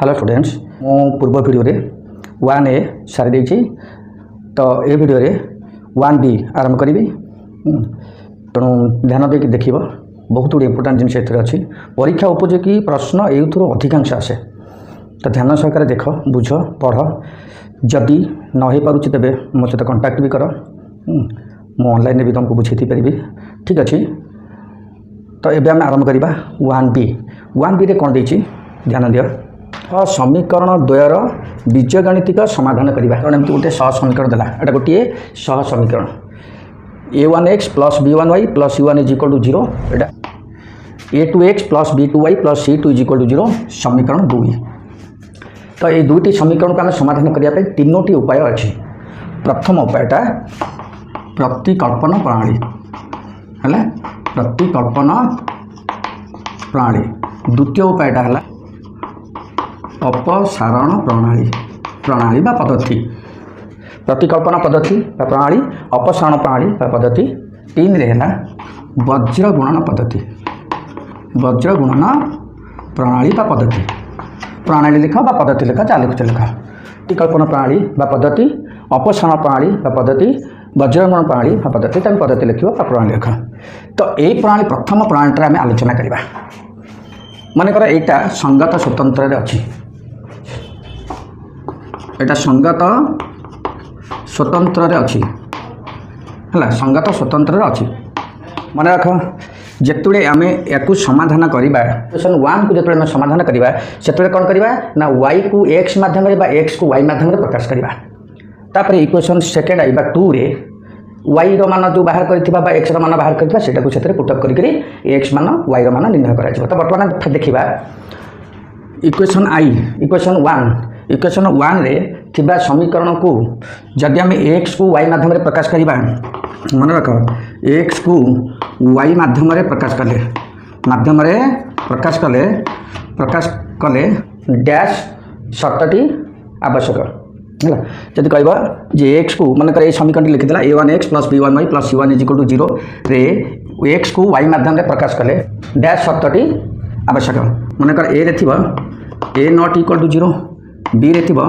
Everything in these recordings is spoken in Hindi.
हेलो स्टूडेंट्स मु पूर्व वीडियो रे 1A सारी देछि तो ए वीडियो रे 1B आरंभ करी तेणु ध्यान देकी देखिबो बहुत गुड इंपोर्टेंट जिनिस एथरे अछि परीक्षा उपयोगी प्रश्न एथुरो अधिकांश आसे तो ध्यान सहकार देख बुझ पढ़ जदि न हो पारुछि तेबे मो सहित कांटेक्ट भी कर मु ऑनलाइन भी तुमको बुझेती परिबी ठीक अछि। तो एबे हम आरंभ करिबा 1B रे कोन देछि ध्यान दियो समीकरण द्वयर बीजगणितिक समाधान करिबा कारण एमती गोटे सह समीकरण देला एटा गोटे सह समीकरण a1x plus b1y plus c1 is equal to 0 एटा a2x plus b2y plus c2 is equal to 0 समीकरण 2। तो ये दुईटी समीकरण को आम समाधान करने तीनोटी उपाय अच्छी। प्रथम उपायटा प्रतिकल्पन प्रणाली है प्रतिकल्पन प्रणाली, द्वितीय उपायटा है अपसारण प्रणाली बा पद्धति, प्रतिकल्पना पद्धति बा प्रणाली, अपसारण प्रणाली बा पद्धति, तीन रे है वज्र गुणन पद्धति, वज्र गुणन प्रणाली बा पद्धति, प्रणाली लिख बा पद्धति लिख चाल लिख प्रतिकल्पना प्रणाली बा पद्धति, अपसारण प्रणाली बा पद्धति, वज्र गुणन प्रणाली बा पद्धति, तुम पद्धति लिख बा प्रणाली लिख। तो यही प्रणाली प्रथम प्रणाली आम आलोचना करवा मनकर एटा संगत स्वतंत्र अच्छी, एटा संगत स्वतंत्र अच्छी है संगत स्वतंत्र अच्छी मन रख जिते आम या समाधान करवा इक्वेशन 1 को जो समाधान करवा से कौन करवा ना y को x माध्यम x को y माध्यम प्रकाश करवा तापर इक्वेशन सेकेंड आइबा 2 रे y रो मान जो बाहर करथिबा बा x रो मान बाहर करथिबा सेटा को सेतरे पुट अप करी x मान y रो मान निर्णय करा जिवो। तो वर्तमान देखिबा इक्वेशन 1 रे थिबा समीकरण को जदि हम x को y माध्यम प्रकाश करबा मन रख x को y माध्यम प्रकाश कले डैश शर्तटी आवश्यक है जब कह एक्स को मन कर समीकरण लिखिला a1x plus b1y plus c1 is equal to 0 रे एक्स को y माध्यम प्रकाश कले डैश शर्तटी आवश्यक मन कर ए रे थिबा a not equal to 0, b रे थिबा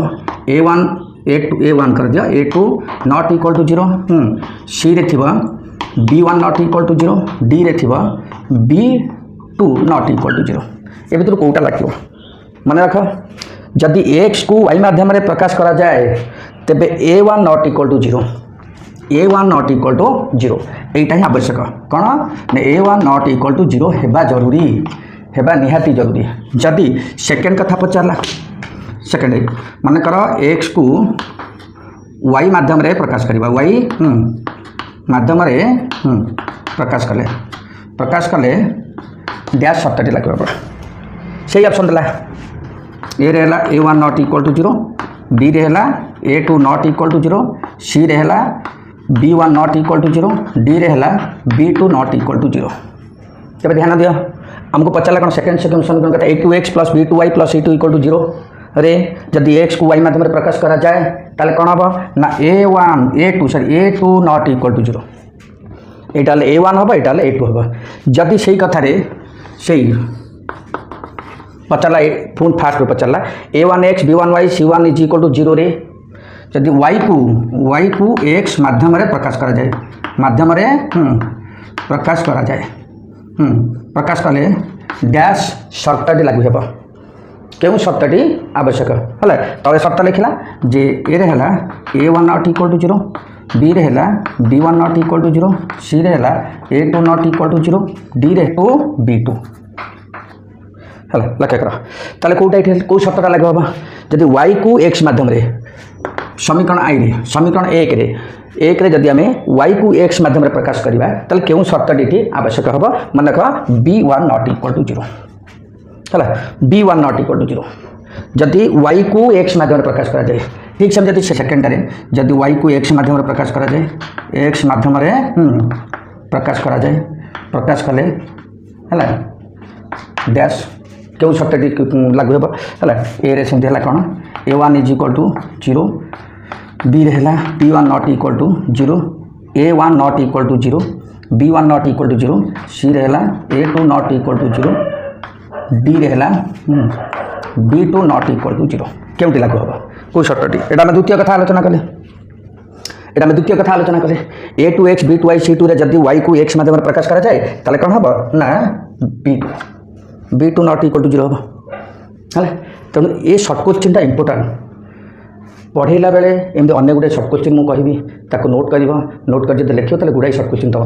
a1 कर दिया a2 not equal to 0, c रे थिबा b1 not equal to 0, d रे थिबा b2 नॉट इक्वल टू 0। ए भीतर कोटा लागो मन रख जदि x को y माध्यम प्रकाश करा जाए तेबे a1 not equal to 0, a1 not equal to 0 एटा ही आवश्यक कौन ना a1 नॉट इक्वल टू 0 हेबा जरूरी हेबा निहाती जरूरी। जदि सेकेंड कथा पचारला सेकेंड मन कर x को y माध्यम प्रकाश करवा y माध्यम प्रकाश कले डैश शब्दटी लगे सही ऑप्शन देला ए रे हला a1 not equal to 0, b रे हला a2 not equal to 0, c रे हला b1 not equal to 0, d रे हला b2 नॉट इक्वल टू 0। तब ध्यान दियो हमको पचाला कौन सेकेंड समीकरण कहता है a2x plus b2y plus c2 equal to 0 रे जदि x को y माध्यम प्रकाश करा जाए ताले कौन हम ना a2 not equal to 0 Etah a1 हम एटा a2 हम जदि सही कथा रे सही पचाला पुणी फास्ट में पचाला a1x b1y c1 is equal to 0 रे जदि y को x माध्यम प्रकाश करा जाए प्रकाश कले डैश शर्तटी लागू हेब क्यों शर्तटी आवश्यक है तले शर्त लिखला जे ए रे हला a1 not equal to 0, b रे हला b1 not equal to 0, c रे हला a2 not equal to 0, d रे टू b2 है लक्ष्य कर ताले कोटा कौ शर्तटा लगे हम जदि y को x माध्यम समीकरण 1 रे जदि आम y को x माध्यम प्रकाश करवा ताले क्यों शर्तटी आवश्यक हम मन रख b1 नॉट इक्वल टू 0 है b1 नॉट इक्वल टू 0 जदि y को x माध्यम प्रकाश करा जाए ठीक से जदि सेकेंड जदि y को x माध्यम प्रकाश करा जाए x माध्यम प्रकाश करा जाए प्रकाश कले है डैश क्यों शर्तटी लागू हेब है ए रे सेमती है कौन a1 is equal to 0, b रे है b1 not equal to 0, a1 not equal to 0, b1 not equal to 0, c रे है a2 not equal to 0, d रे है B2 नॉट इक्वल टू 0 केउटी लागू हम कोई सर्तटी एटा में द्वितीय कथा आलोचना कले एटा में द्वितीय कथा आलोचना कले A2x B2y C2 रे जदि y को x माध्यम प्रकाश करा जाए ताले कोन हबो ना B2 नॉट इक्वल टू 0 हबो हला तेणु ये सर्ट क्वेश्चन टा इंपोर्टेंट पढ़ेला बेले एमती अनेक गुड़ाए सर्ट क्वेश्चन मुझे कहि ताको नोट कर नोट कर लिख तो गुड़ाए सर्ट क्वेश्चन तुम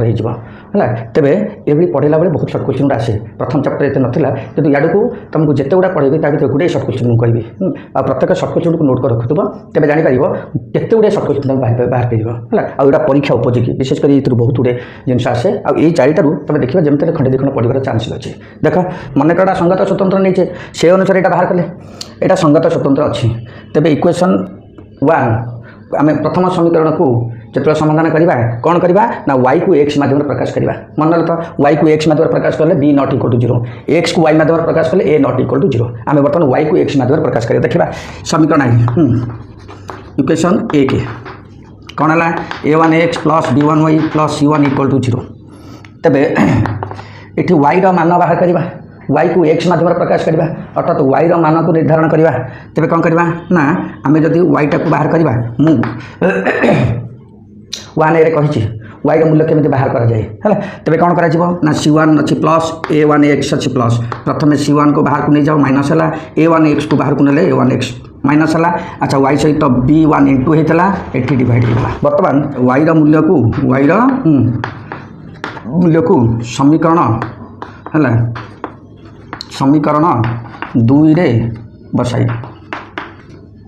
है तेरे ये पढ़ेला बेले बहुत सर्ट क्वेश्चन आसे प्रथम चैप्टर एत नाला कि याद को तुमको जिते गुड़ा पढ़ेबी भर गुड़ाए सर्ट क्वेश्चन मुझे कहि आ प्रत्येक सर्ट क्वेश्चन को नोट कर रखुव तेज जापर केते गुड़ाए सर्ट क्वेश्चन तुम बाहर कर आउटा परीक्षा उपयोगी विशेषकर ये बहुत गुड़े जिन आसे आई चारिटार तुम देखा जमी खंडे दिखंड पढ़ार चान्स अच्छे देख मनकर संगत स्वतंत्र नहीं से अनुसार यहाँ बाहर कले यहाँ संगत स्वतंत्र अच्छी तेज इक्वेशन 1 आम प्रथम समीकरण को जो समाधान करवा कौन करवा ना y को x माध्यम प्रकाश करवा मन तो y को x माध्यम प्रकाश कले b not equal to 0 x को y माध्यम प्रकाश कले a नॉट इक्वल टू 0 आम बर्तमान y को x माध्यम प्रकाश करिया देखा समीकरण इक्वेशन 1 कौन है a1x plus b1y plus c1 equal to 0 तेरे ये y मान बाहर करवा y को x माध्यम प्रकाश करवा अर्थात y मान को निर्धारण करवा तेरे कौन करवा ना आम जदि y टा को बाहर करवा मु 1 रे कहि y मूल्य केमी बाहर करा जाए है तेरे कौन करा ना c1 अच्छी प्लस a1x अच्छी प्लस प्रथम c1 को बाहर को नहीं जाओ माइनस है a1x को बाहर को नेले a1x माइनस है अच्छा y सहित b1 इंटू होता ये डिवाइड होगा बर्तमान y मूल्य को समीकरण है समीकरण 2 रे बसाई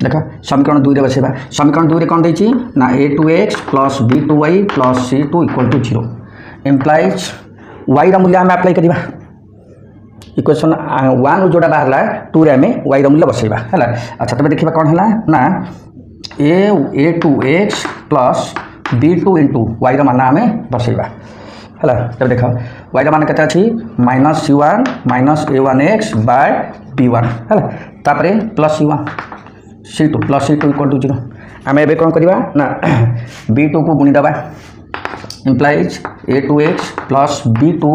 देखा समीकरण 2 रे बसाइबा समीकरण 2 रे कौन देछि ना a2x plus b2y plus c2 equal to 0 implies y मूल्य आम अप्लाई करवा इक्वेशन 1 जोड़ा बाहरला 2 रे आम y मूल्य बसाइबा है अच्छा तबे देखिबा कौन है ना a2x plus b2 into y मान आम बसाइबा है तब देख y मान के अच्छी minus c1 minus a1x bye b1 है तापरे plus c1 c2 equal to 0 आम ए कौन करवा ना b2 को गुणी दबा implies a2x plus b2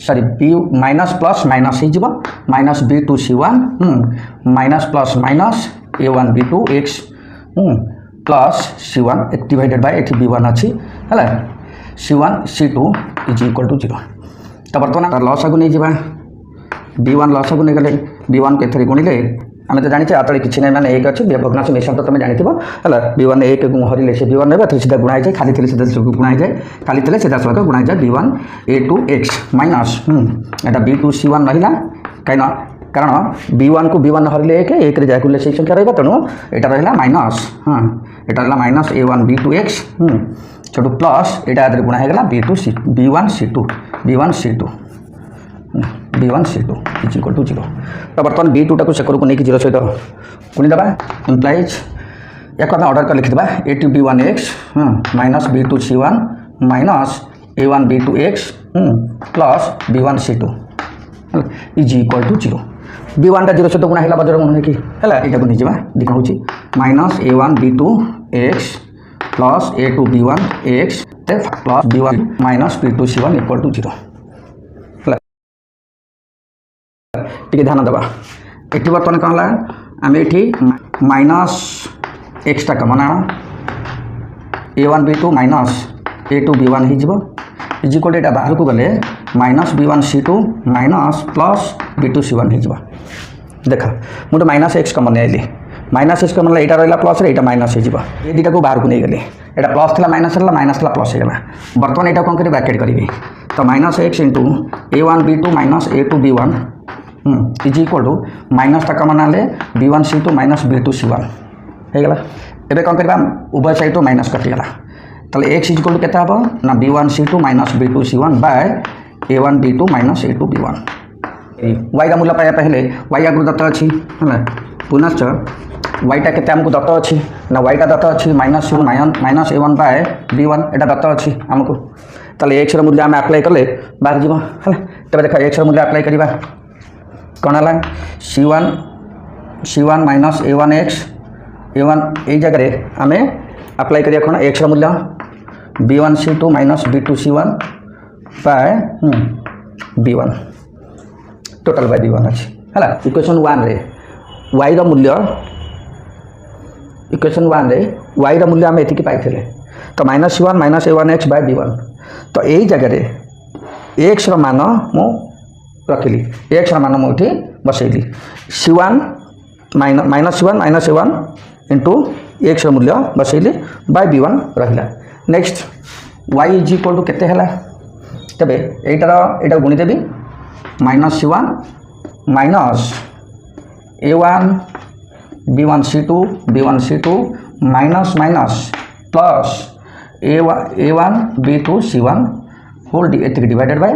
sorry b minus plus minus हो minus b2 c1 minus plus minus a1 b2 x plus c1 divided by ये b1 अच्छी है c1 c2 is equal to 0 तो बर्तमान लस को नहीं जावा b1 लस को नहीं गले b1 को एथरे गुणिले आम तो जानी आतले किसी ना मैंने एक अच्छे भग्नांश मिश्रण तो तुम जानी है b1 एक हरिले से b1 ने सीधा गुणा जाए खाली थे सीधा गुणा जाए खाली थे सीधा सड़क गुणा जाए b1 a2x माइनस यहाँ b2 c1 रहा कहीं कारण b1 को b1 हरिले एक रे जाए से संख्या रहा तेणु यहाँ रहा माइनस हाँ यहाँ रहा माइनस a1 b2x छोटू प्लस यहाँ गुणा होगा b1 c2 is equal to 0 तो बर्तमान b2 टाक सेकर को लेकिन 0 सहित गुणी दबा इम्प्लाइज या आम अर्डर कर लिखिदा a2 b1x minus b2 c1 minus a1 b2x plus b1 c2 is equal to 0 b1 टा 0 सहित गुणा है बजर मन कि है यहाँ नहीं जावा देखा minus a1 b2x plus a2 b1x plus b1 minus b2 c1 equal to 0 टे ध्यान दबा ये बर्तमान कौन है आम ये माइनस एक्स टा कमन a1 b2 minus a2 b1 हो इज इक्वल टू बाहर को गले minus b1 c2 minus plus b2 c1 हो देख मुझे माइनस एक्स कमन आइली माइनस एक्स कमन यहाँ रहा प्लस यहाँ माइनस हो दुटा को बाहर को नहीं गली यहाँ प्लस था माइनस था प्लस होगा बर्तमान यहाँ कौन कर ब्रैकेट करी तो minus x into a1 b2 minus a2 b1 is equal to minus टा कमन आले b1 c2 minus b2 c1 होगा एवं कौन करवा उभय साइड तो माइनस कटिगला तो एक्स इज इक्वल टू केते हबो ना b1 c2 minus b2 c1 by a1 b2 minus a2 b1 y का मूल्य पाया पहले y आगु दत्त अच्छी है पुनश्च y टा केते हमको दत्त अच्छी ना y टा दत्त अच्छी minus minus a1 bye b1 एटा दत्त अच्छी हमको ताले x रो मूल्य हम अप्लाई कले बाहर जीवो है तबे देखा x रो मूल्य अप्लाई करिबा कौन है c1 माइनस a1x a1 ये जगह आम अप्लाई करिया कौन x मूल्य b1 c2 minus b2 c1 bye b1 total bye b1 अच्छी है इक्वेशन 1 रे वाई मूल्य इक्वेशन 1 रे वाई मूल्य आम एति पाई तो -c1 - a1x / b1 तो यही जगह x मान मु रखिली x मान मुझे बसैली c1 -c1 - a1 into x मूल्य बसैली / b1 रहा। Next y is equal to केते हला तबे एटा गुणीदेवी -c1 - a1 b1 c2 b1 c2 minus plus a1 b2 c1 whole divided by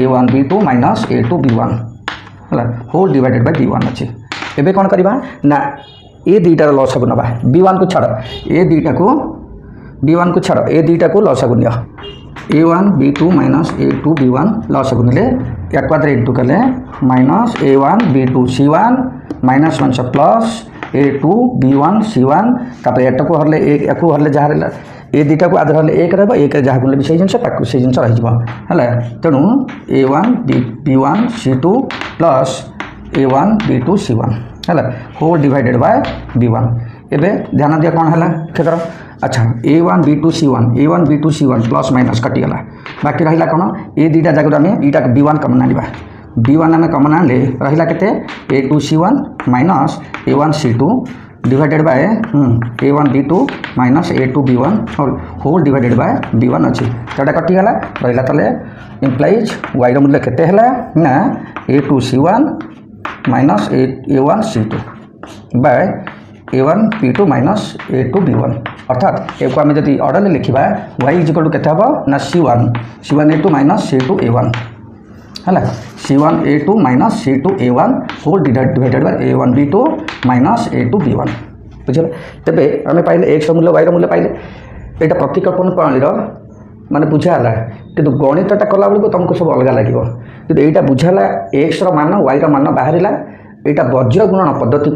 a1 b2 minus a2 b1 है होल डिवाइडेड बाय b1 अच्छे। एबे कौन करवा ना ए दुईटार लसागु नवा b1 को छाड़ ए दुईटा को लसागु neo a1 b2 minus a2 b1 लसागु नेले एक क्वाड्रेट इंटू कले minus a1 b2 c1 minus one plus a2 b1 c1 तापर एटा को हरले एक हरले जहाँ ए दुईटा को आधार हरले एक रहा एक जहाँ गुणले भी से जिनस रही है तेणु a1 b1 c2 plus a1 b2 c1 है होल डिवाइडेड बाय b1। एबे ध्यान दिया कौन है क्षेत्र अच्छा a1 b2 c1 plus minus कटिगला बाकी रहा कौन ए दुईटा जगह आम दुईटा b1 कमन आना b1 आम कमन आने रहा के a2 c1 minus a1 c2 divided by a1 b2 minus a2 b1 whole divided by b1 अच्छी तो कटिगला रहा ताले इम्प्लाइज y मूल्य केते है ना a2 c1 minus a1 c2 bye a1 b2 minus a2 b1 अर्थात एक आम जब ऑर्डर लिखा y इज इक्वल टू केते हबो ना c1 a2 minus c2 a1 है c1 a2 minus c2 a1 whole divided by a1 b2 minus a2 b1 बुझे तेरे आम पाइले x मूल्य y मूल्य पाइले यहाँ प्रतिकल्पन प्रणाली माने बुझाला कि गणितटा कला बेलू तुमको सब अलग लगे कि यहाँ बुझाला x मान y मान बाहर यहाँ वज्र गुणन पद्धति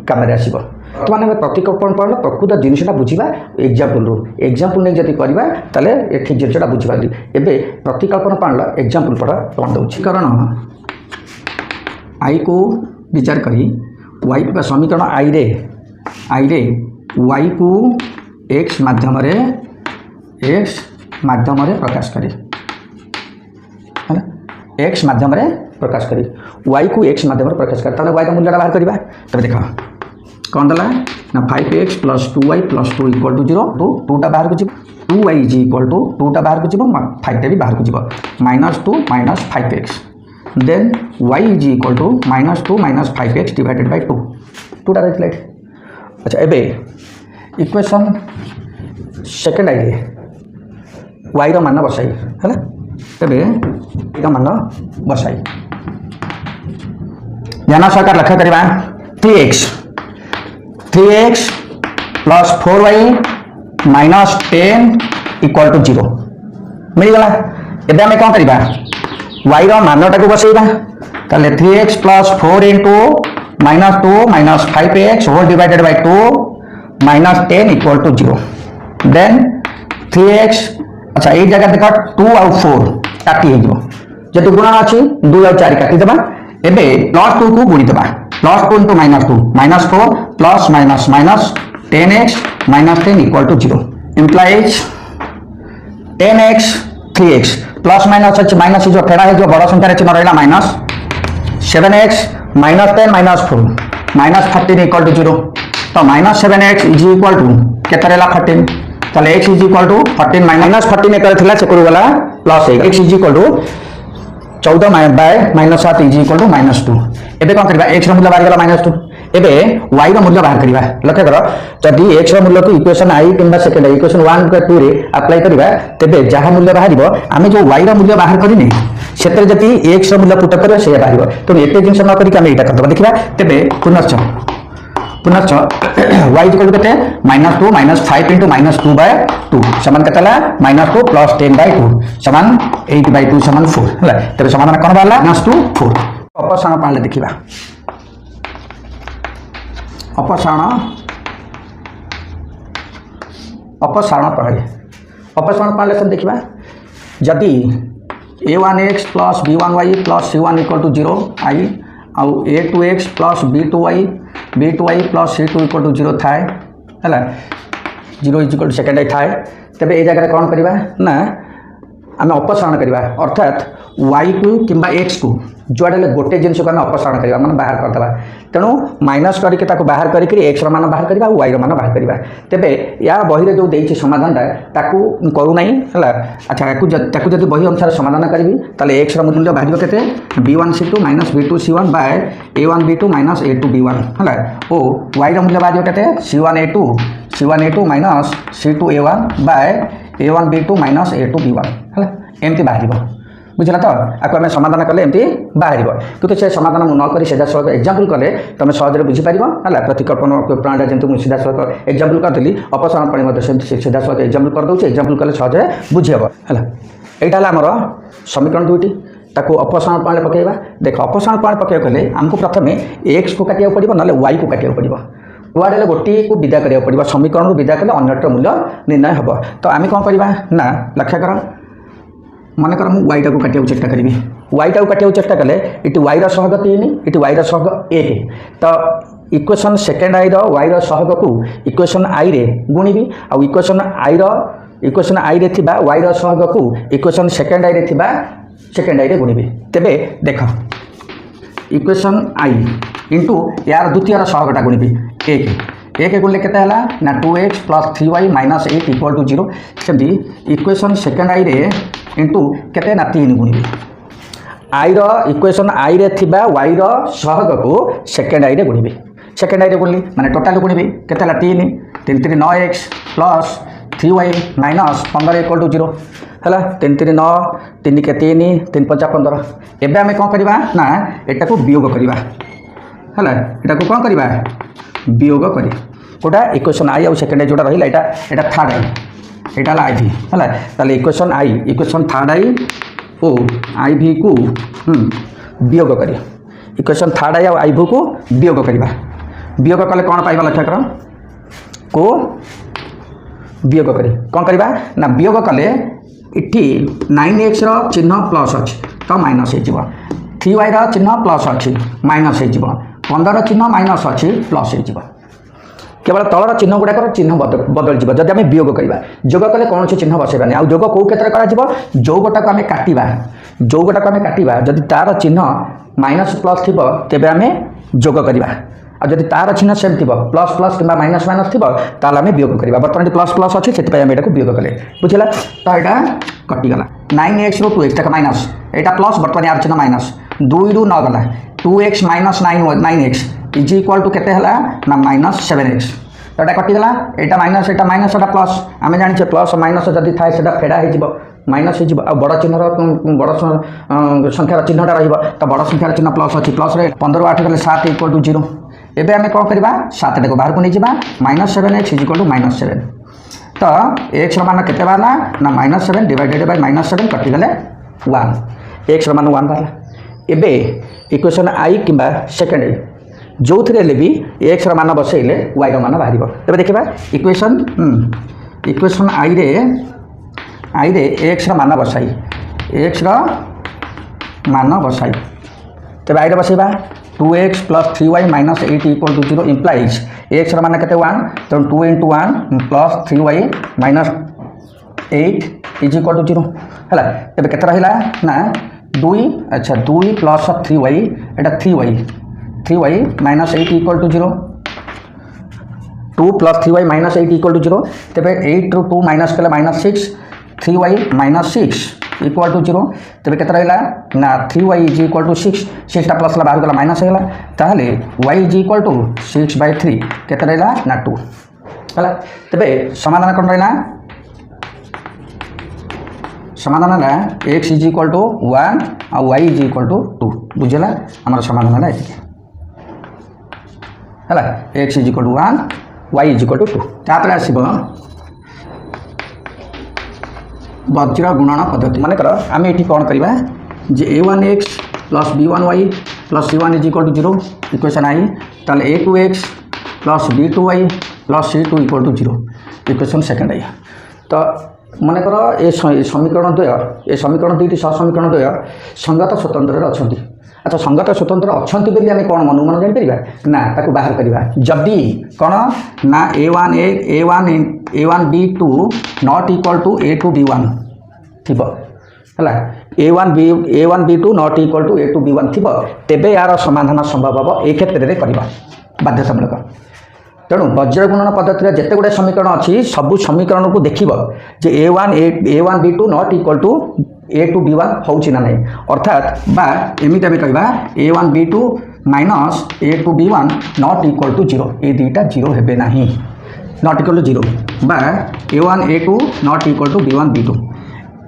कम आसो तो मैंने प्रतिकल्पन प्रणाली प्रकृत जिनसा बुझा एग्जाम्पल नहीं जब करवा ताले जिनसा बुझीपारि एवं प्रतिकल्पन प्रणाली एग्जाम्पल पढ़ कौन दूसरी कारण आई को विचार करी y समीकरण आई रे y को x माध्यम प्रकाश करी x माध्यम प्रकाश करी y को x माध्यम प्रकाश करी ताले y का मूल्य बाहर करवा तब देखा कौन देला ना 5x plus 2y plus 2 equal to 0 2टा बाहर को जीव 2y इज इक्वल टू 2टा बाहर को जीव 5टा भी बाहर को जीव -2 minus 5x then y is equal to -2 minus 5x divided by 2टा राइट अच्छा एबे इक्वेशन सेकंड आई y रो मान बसाई है तेबे y मान बसाई ध्यान सहकार लक्ष्य करवा 3x plus 4y minus 10 equal to 0 मिलगला एबे आम कौन करवा y रो मानटा को बसैबा ताले 3x plus 4 into -2 minus 5x whole divided by 2 minus 10 equal to 0 then 3x अच्छा ये जगह देख 2 और 4 काटी हो जब गुणन अच्छी 2 और 4 काटिदेबा एबे +2 को गुणीदेबा +2 into -4 plus minus 10x minus 10 equal to 0 implies 10x 3x plus minus अच्छे माइनस जो फेड़ा है जो बड़ा संख्या चिन्ह रहा minus 7x minus 10 minus 4 minus 13 equal to 0 तो minus 7x is equal to केते रहला 13 ताले x is equal to 14 minus 14 एक थिला से करू वाला plus x is equal to 14 by -7 is equal to -2 एबे कोन करबा x रो मूल्य बाहर गेला -2 एबे y रो मूल्य बाहर करबा लक्ष्य करो जदि x रो मूल्य को इक्वेशन आई किंबा सेकंड इक्वेशन 1 का 2 रे अप्लाई करबा तेबे जहा मूल्य बाहरिबो आमे जो y रो मूल्य बाहर करिने सेते जति x रो मूल्य पुट करबा से बाहरिबो तो एते जिंस न करी आमे एटा करबा देखिबा तेबे पुनश्च y इक्वल टू केते -2 माइनस 5 इंटू -2 बाय 2 समान केतला -2 प्लस 10 बाय 2 समान 8 बाय 2 समान 4 हला तेबे समाधान कोन बाला -2 4 अपसारण पाले देखिबा अपसारण प्रणाली से देखिबा जदि a1x plus b1y plus c1 equal to 0 आई आउ a2x plus b2y plus c2 equal to 0 थाए है 0 इज इक्वल टू सेकेंड थाए तेज ये जगह कौन करवा ना आम अपसारण करवा अर्थात y को किंबा x को जुआड़े गोटे जिनस को आम अपसारण करवा मैंने बाहर करदे तेणु माइनस करके बाहर करके एक्स मान बाहर करवा वाई मान बाहर करवा तेरे या बही जो देती समाधानटा ताकू करूना है अच्छा जब बही अनुसार समाधान करी तेल एक्स मूल्य बाहर के b1c2 minus b2c1 bye a1b2 minus a2b1 है ओ वाई मूल्य बाहर के c1a2 minus c2a1 bye a1b2 minus a2b1 है एमती बाहर बुझला तो आपको आम समाधान कले एमती बाहर कितु से समाधान नक सीधा सड़क एक्जामपल कले तुम सहज बुझीपार है प्रतिकल्पन प्रणाली जमी मुझे सीधा सड़क एक्जामपल करदेली अपसारण प्रणाली सीधा सड़क एक्जामपल करदे एक्जामपल कले सहज बुझीहब है यहाँ आमर समीकरण दुईटी ताको अपसारण प्रणाली पकेबा देख अपसारण प्रणाली पकेबा कले आमको प्रथम एक्स को काटिया पड़ो ना वाई को काटिया पड़ो कुआड़े गोटे को विदा करा पड़ो समीकरण विदा कले अन्यटर मूल्य निर्णय हम तो आम कौन करवा ना लक्ष्य कर मनकर मुझे वाईटा को काटिया चेष्टा करी वाईटा को काटिया चेष्टा कले इटी वाई सहग 3 इटी वाई सहग 1 तो इक्वेशन सेकेंड आई वाई सहग को इक्वेशन आई रे गुणिबी आ इक्वेशन आई रे थिबा वाई सहग को इक्वेशन सेकेंड आई रे थिबा सेकेंड आई रे गुणिबी तेबे देख इक्वेशन आई इंटू यार द्वितीय सहगटा गुणिबी 1 गुणिले केते हला ना 2x plus 3y minus 8 equal to 0 सेमती इक्वेशन सेकेंड आई रे इंटू केते ना 3 गुणिबी आई इक्वेशन आई रे थिबा वाई सहग को सेकेंड आई रे गुणिबी सेकेंड आई रे गुणिली माने टोटाल गुणिबी केते हला 3 3 3 9x plus 3y minus 15 equal to 0 है 3 3 9 3 के 3 3 5 15 एबे आमे कोन करबा ना एटा को वियोग करबा है एटा को कोन करबा वियोग करी कोटा इक्वेशन आई आउ सेकेंड आई जोटा रही एटा थर्ड आई एटा आई भी है ताले इक्वेशन थर्ड आई ओ आई भी को वियोग करी इक्वेशन थर्ड आई आई भी को वियोग करवा वियोग कले कौन पाइबा लक्ष्य कर को वियोग करी कौन करवा ना वियोग कले इटी 9x चिन्ह प्लस अच्छी तो माइनस हो 3y चिन्ह प्लस अच्छी माइनस हो 15 चिन्ह माइनस अच्छी प्लस हो केवल तलर चिन्ह गुड़ाक चिन्ह बदल जब जब आम वियोग करवा जोग कले कौन चिन्ह बसैबानी आ जोग कौ क्षेत्र कर जोगटा को आम काटा जोगटा को आम काटा जदि तार चिन्ह माइनस प्लस थी तेज आम जोग करवा आ जदि तार चिन्ह सेम थी प्लस प्लस कि माइनस माइनस थी ताल आम वियोग करवा बर्तमान प्लस प्लस अच्छी से आम यहाँ वियोग कले बुझला तो यहाँ कटिगला 9x रू 2x तक माइनस यहाँ प्लस बर्तमान यार चिन्ह माइनस 2 रू 9 गला 2x minus 9x is equal to केते हला ना माइनस 7x तो यहाँ कटिगला यहाँ माइनस एटा प्लस आम जाने प्लस माइनस जदि थाए से फेड़ा हो माइनस हो बड़ चिन्ह बड़ संख्यार चिन्हटा रहा बड़ संख्यार चिन्ह प्लस अच्छी प्लस 15 8 गले 7 इक्वल टू 0 एबे आम कौन करवा 7 टाक बाहर को नहीं जावा minus 7x is equal to minus 7 तो एक्स मान केते बाहरला ना माइनस 7 डिवाइडेड बाय माइनस 7 कटिगले 1 एक्स मान 1 बाहरला एबे इक्वेशन आई किंबा सेकेंड आई जो थे भी एक्स मान बसैले वाई मान बाहर तेज देखा इक्वेशन आई रे एक्स मान बसाई एक्स मान बसाई तेज आई बसैबा 2x plus 3y minus 8 equal to 0 implies x मान के 1 तो 2 into 1 plus 3y minus 8 is equal to 0 है तेज के रहा ना 2 अच्छा 2 प्लस 3y एटा 3y minus 8 equal to 0 2 plus 3y minus 8 equal to 0 तेज 8 रू 2 माइनस कले minus 6 3y minus 6 equal to 0 तेज के रहा ना 3y is equal to 6 plus बाहर गला माइनस होगा ताहले y इज इक्वल टू 6/3 के रहा ना 2 है तेज समाधान कौन रहा समाधान है x इज इक्वल टू 1 और y इज इक्वल टू 2 बुझला आम समाधान है x is equal to 1 y is equal to 2 तापर आसब वज्र गुणन पद्धति मानकर आम ये कौन करवा जे a1x plus b1y plus c1 is equal to 0 equation आई ताल a2x plus b2y plus c2 equal to 0 equation second आई तो मनकर ए समीकरण द्वय ए समीकरण दुईटी सह समीकरण द्वय संगत स्वतंत्र अच्छा अच्छा संगत स्वतंत्र अच्छा बोली आम कौन मन मन जापर ना ताको बाहर करवा जदि कौन ना A1 B2 not equal to A2 B1 थी है A1 B2 not equal to A2 B1 थी तेबे यार समाधान संभव हम ए क्षेत्र में करवा बाध्यतामूलक तेणु वज्र गुणन पद्धति जिते गुड़े समीकरण अच्छी सबू समीकरण को देख A1 B2 not equal to A2 B1 होची ना नहीं अर्थात बा एमती आम कहवा A1 B2 minus A2 B1 not equal to 0 ये दुईटा 0 हेबे नहीं नॉट इक्वल टू 0 बा A1 A2 not equal to B1 B2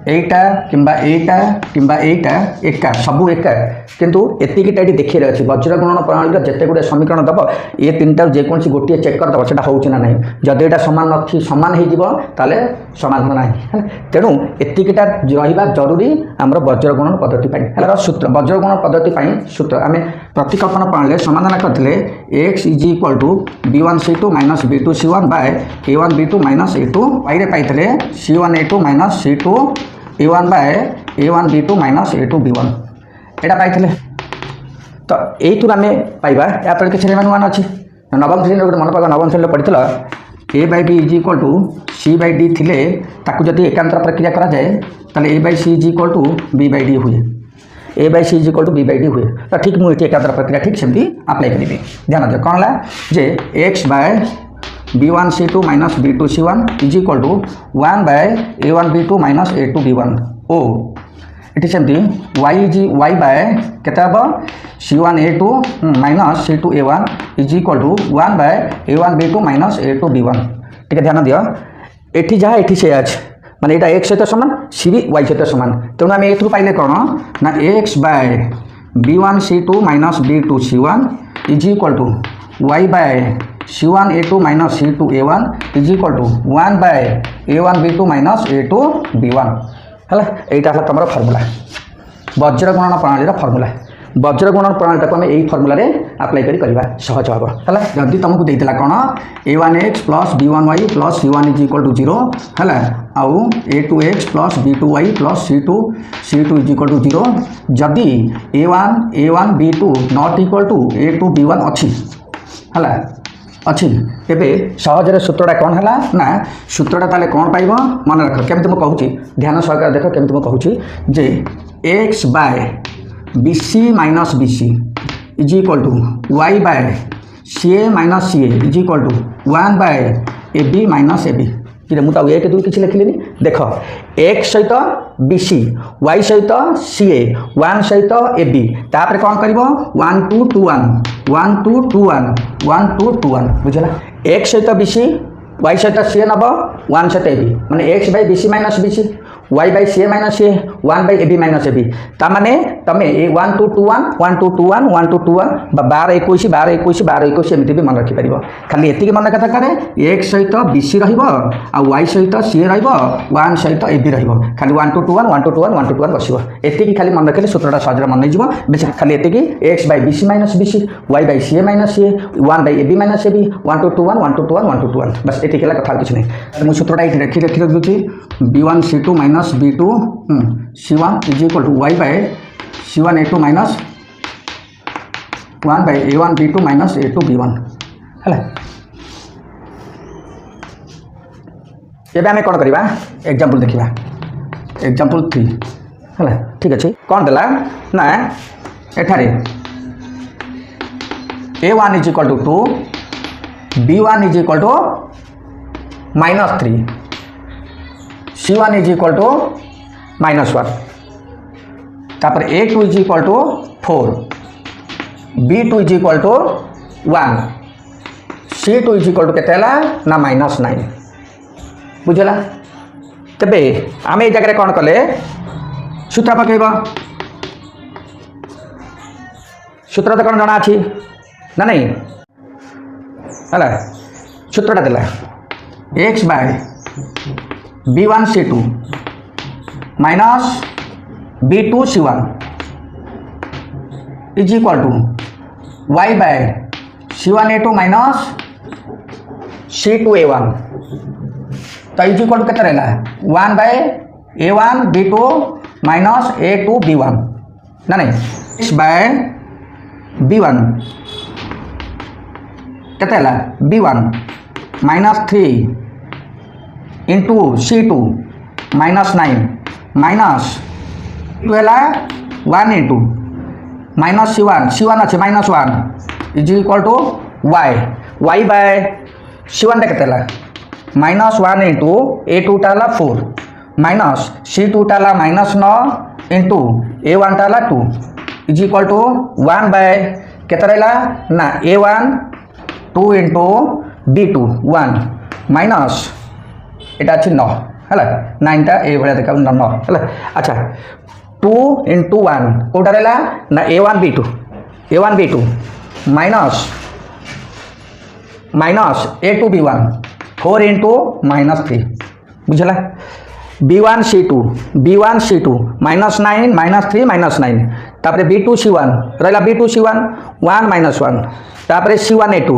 एटा किंबा एटा एका सबू एका किंतु एतिकिटा ये देखिए अच्छी वज्र गुणन प्रणाली जिते गुड़े समीकरण दब ये तीन टार जेकोसी गोटे चेक करदे से होना ना जदि यहाँ सामान अच्छी सामान होते समाधान ना तेणु एतिकिटा रहा जरूरी आम वज्र गुणन पद्धति सूत्र वज्र गुणन पद्धति सूत्र आम प्रतिकल्पना प्रणाली समाधान करते x is equal to B1 C2 minus B2 C1 by A1 B2 minus A2 y by C1 A2 minus C2 A1 by A1 B2 minus A2 B1 एटा पाई तो यही आम पाइबा या किसी मान अच्छी नवम श्रेणी गोटे मन पा नवम श्रेणी पढ़ी A by B is equal to C by D थिले ताकू जदि एकांतर प्रक्रिया करा जाए ताले A by C is equal to B by D हुए A by C is equal to B by D हुए तो ठीक मुझे एकांतर प्रक्रिया ठीक सेमती अप्लाई करी ध्यान दियो कौन है जे x by B1 C2 minus B2 C1 is equal to 1 by A1 B2 minus A2 B1 ओ ये सेमती y बाय केते हम C1 A2 minus C2 A1 is equal to 1 by A1 B2 minus A2 B1 ठीक ध्यान दियो एठी जहाँ एठी से आज माने एटा x सहित समान सी भी y सहित समान तेणु आम ए पाइले कौन ना x by B1 C2 minus B2 C1 is equal to y by C1 A2 minus C2 A1 is equal to 1 by A1 B2 minus A2 B1 है यहाँ तुम फर्मूला वज्र गुणन प्रणाली फर्मूला वज्र गुणन प्रणाली को आम यही फर्मूला अप्लाई करवा सहज हम है जदि तुमको देता कौन A1x plus B1y plus C1 is equal to 0 है आउ A2x plus B2y plus C2 is equal to 0 जदि A1 B2 not equal to A2 B1 अच्छी है अच्छी तेरे सहजरे सूत्रटा कौन है ना सूत्रटा ताले कौन पाइब मन रख केमती मुझे कहूँ ध्यान सहकार देख केमती मुझे कहूँ जे x by BC minus BC is equal to y by CA minus CA is equal to 1 by AB minus AB कि मुझे एक दुई किसी लिखिली देख x सहित BC y सहित CA 1 सहित AB तापर कौन कर 1 2 2 1 1 2 2 1 1 2 2 1 बुझला x सहित BC y सहित CA नब 1 सहित AB माने x by BC minus BC y by CA minus CA 1 by AB minus AB ताने तुम 1 2 2 1 1 2 2 1 1 2 2 1 12 21 12 21 12 21 एमती भी मन रखिपर खाली एति मन कथा करे x सहित BC y सहित CA 1 सहित AB खाली 1 2 2 1 1 2 2 1 1 2 2 1 बस एति खाली मन रखिले सूत्रटा सहज मन हो बेस खाली एति x by BC minus BC y by CA minus CA 1 by AB minus AB 1 2 2 1 1 2 2 1 1 2 2 1 बस एति कथा किसी नहीं मुझे सूत्रटा ये रखी दूसरी B1 C2 minus B2 C1 is equal to y by C1 A2 minus 1 by A1 B2 minus A2 B1 है ये आम कौन करवा एग्जांपल देखा एग्जांपल 3 है ठीक अच्छे कौन देला ना एठारे A1 is equal to 2 B1 is equal to -3 C1 is equal to -1 तापर A2 is equal to 4 B2 is equal to 1 C2 is equal to केते ना -9 बुझला तेबे आम ये जगह कौन कले सूत्र पकेब सूत्र तो कौन जना अच्छी ना नहीं है सूत्रटा देला x by B1 C2 minus B2 C1 is equal to y by C1 A2 minus C2 A1 तो इज इक्वल टू के रहा 1 by A1 B2 minus A2 B1 ना नहीं एक्स बाय b1 केते हला b1 -3 into c2 -9 minus two है 1 इंटू माइनस c1 अच्छे -1 is equal to y by c1 केते -1 इंटू a2 टाला 4 माइनस c2 टाला -9 इंटू a1 टाला 2 इज इक्वल टू 1 बाय केते रहा ना a1 2 इंटू b2 1 माइनस एटा अच्छी 9 है 9टा ए भाया देखा 9 है। अच्छा 2 इंटू 1 कौटा रहा ना a1 b2 minus a2 b1 4 into -3 बुझला b1 c2 -9 -3 -9 तापरे b2 c1 रहा b2 c1 1 -1 तापरे c1 a2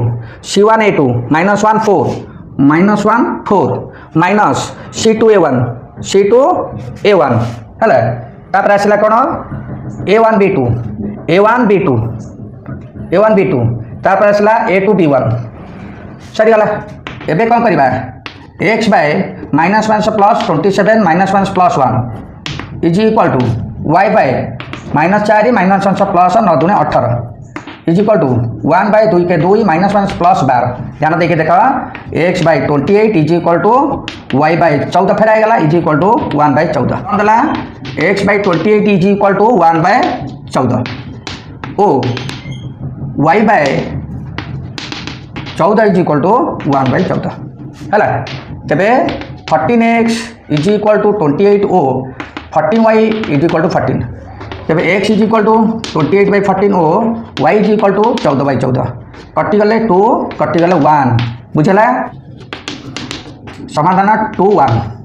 -1 4 minus c2 a1 है तापरे आसला कौन a1 b2 तापरे आसला a2 b1 सरीगला एबे कौन करवा x बाय -1 से +27 -1 + 1 is equal to y by -4 -1 से +9 दूने 18 इज इक्वल टू 1 बाय 2 के 2 -1 +12 ध्यान देखिए देखा x by 28 is equal to y by 14 फेर आएगा इज इक्वल टू 1 बाय 14 देला x by 28 is equal to 1 by 14 ओ y by 14 is equal to 1 by 14 है तेरे 14x इज इक्वल टू 28 ओ 14y इज इक्वल टू 14 तेरे x is equal to 28 by 14 ओ y is equal to 14 by 14 कटिगले 2 कटिगले 1 बुझला समाधान 2 1